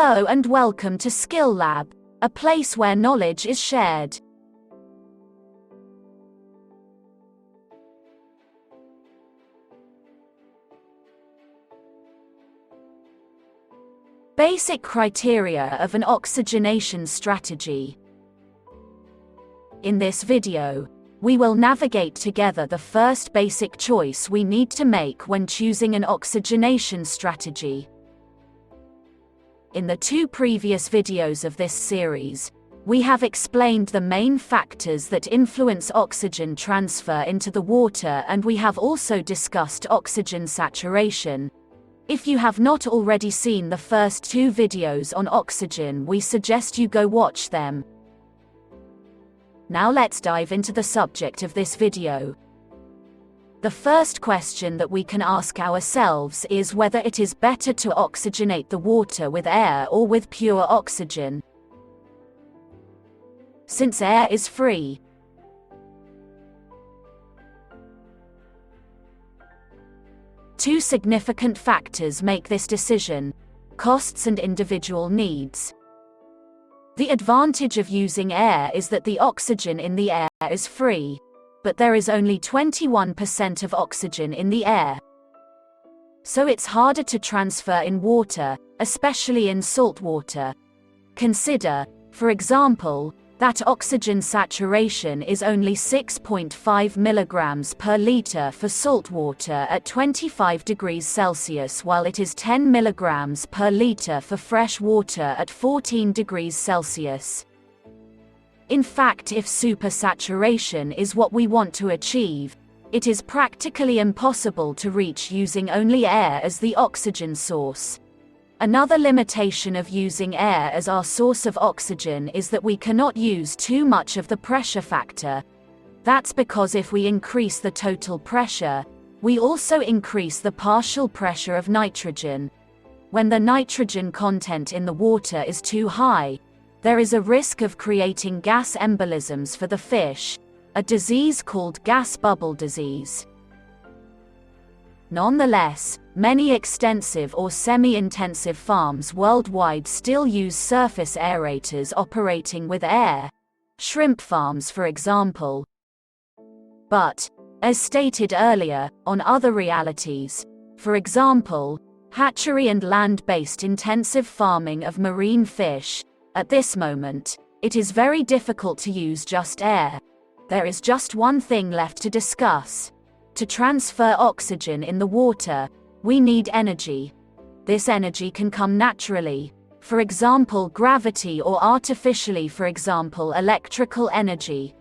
Hello and welcome to Skill Lab, a place where knowledge is shared. Basic criteria of an oxygenation strategy. In this video, we will navigate together the first basic choice we need to make when choosing an oxygenation strategy. In the two previous videos of this series, we have explained the main factors that influence oxygen transfer into the water, and we have also discussed oxygen saturation. If you have not already seen the first two videos on oxygen, we suggest you go watch them. Now let's dive into the subject of this video. The first question that we can ask ourselves is whether it is better to oxygenate the water with air or with pure oxygen. Since air is free, two significant factors make this decision: costs and individual needs. The advantage of using air is that the oxygen in the air is free, but there is only 21% of oxygen in the air. So it's harder to transfer in water, especially in salt water. Consider, for example, that oxygen saturation is only 6.5 milligrams per liter for salt water at 25 degrees Celsius, while it is 10 milligrams per liter for fresh water at 14 degrees Celsius. In fact, if supersaturation is what we want to achieve, it is practically impossible to reach using only air as the oxygen source. Another limitation of using air as our source of oxygen is that we cannot use too much of the pressure factor. That's because if we increase the total pressure, we also increase the partial pressure of nitrogen. When the nitrogen content in the water is too high, there is a risk of creating gas embolisms for the fish, a disease called gas bubble disease. Nonetheless, many extensive or semi-intensive farms worldwide still use surface aerators operating with air, shrimp farms for example. But, as stated earlier, on other realities, for example, hatchery and land-based intensive farming of marine fish, at this moment, it is very difficult to use just air. There is just one thing left to discuss. To transfer oxygen in the water, we need energy. This energy can come naturally, for example gravity, or artificially, for example electrical energy.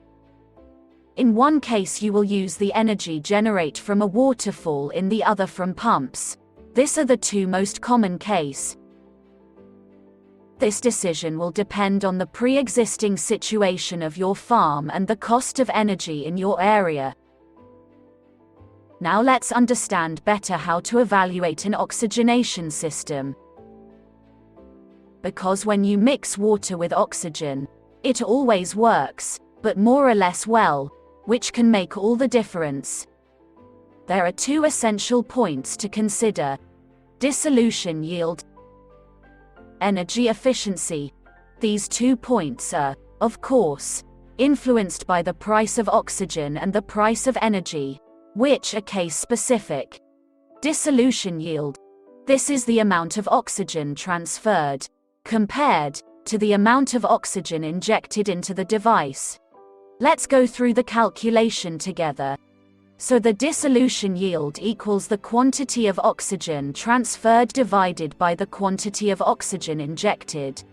In one case you will use the energy generate from a waterfall, in the other from pumps. These are the two most common cases. This decision will depend on the pre-existing situation of your farm and the cost of energy in your area. Now let's understand better how to evaluate an oxygenation system. Because when you mix water with oxygen, it always works, but more or less well, which can make all the difference. There are two essential points to consider: dissolution yield, energy efficiency. These 2 points are, of course, influenced by the price of oxygen and the price of energy, which are case-specific. Dissolution yield. This is the amount of oxygen transferred, compared to the amount of oxygen injected into the device. Let's go through the calculation together. So the dissolution yield equals the quantity of oxygen transferred divided by the quantity of oxygen injected.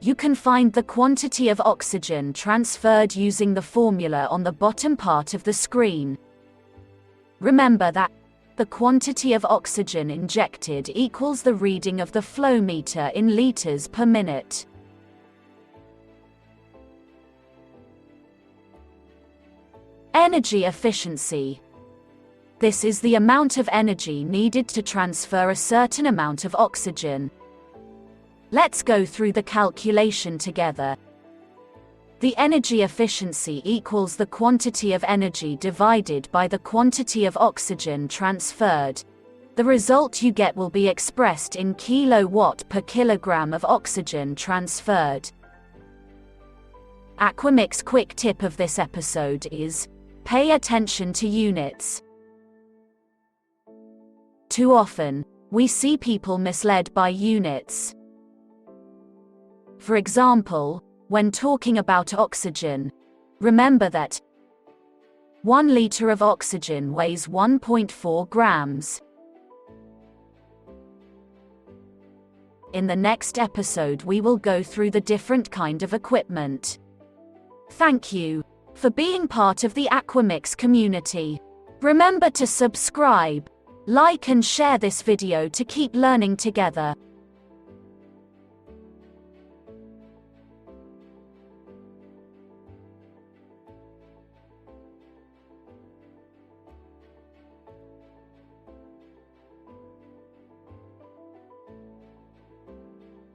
You can find the quantity of oxygen transferred using the formula on the bottom part of the screen. Remember that the quantity of oxygen injected equals the reading of the flow meter in liters per minute. Energy efficiency. This is the amount of energy needed to transfer a certain amount of oxygen. Let's go through the calculation together. The energy efficiency equals the quantity of energy divided by the quantity of oxygen transferred. The result you get will be expressed in kilowatt per kilogram of oxygen transferred. Aquamiks' quick tip of this episode is, pay attention to units. Too often, we see people misled by units. For example, when talking about oxygen, remember that 1 liter of oxygen weighs 1.4 grams. In the next episode we will go through the different kind of equipment. Thank you for being part of the Aquamiks community. Remember to subscribe, like and share this video to keep learning together.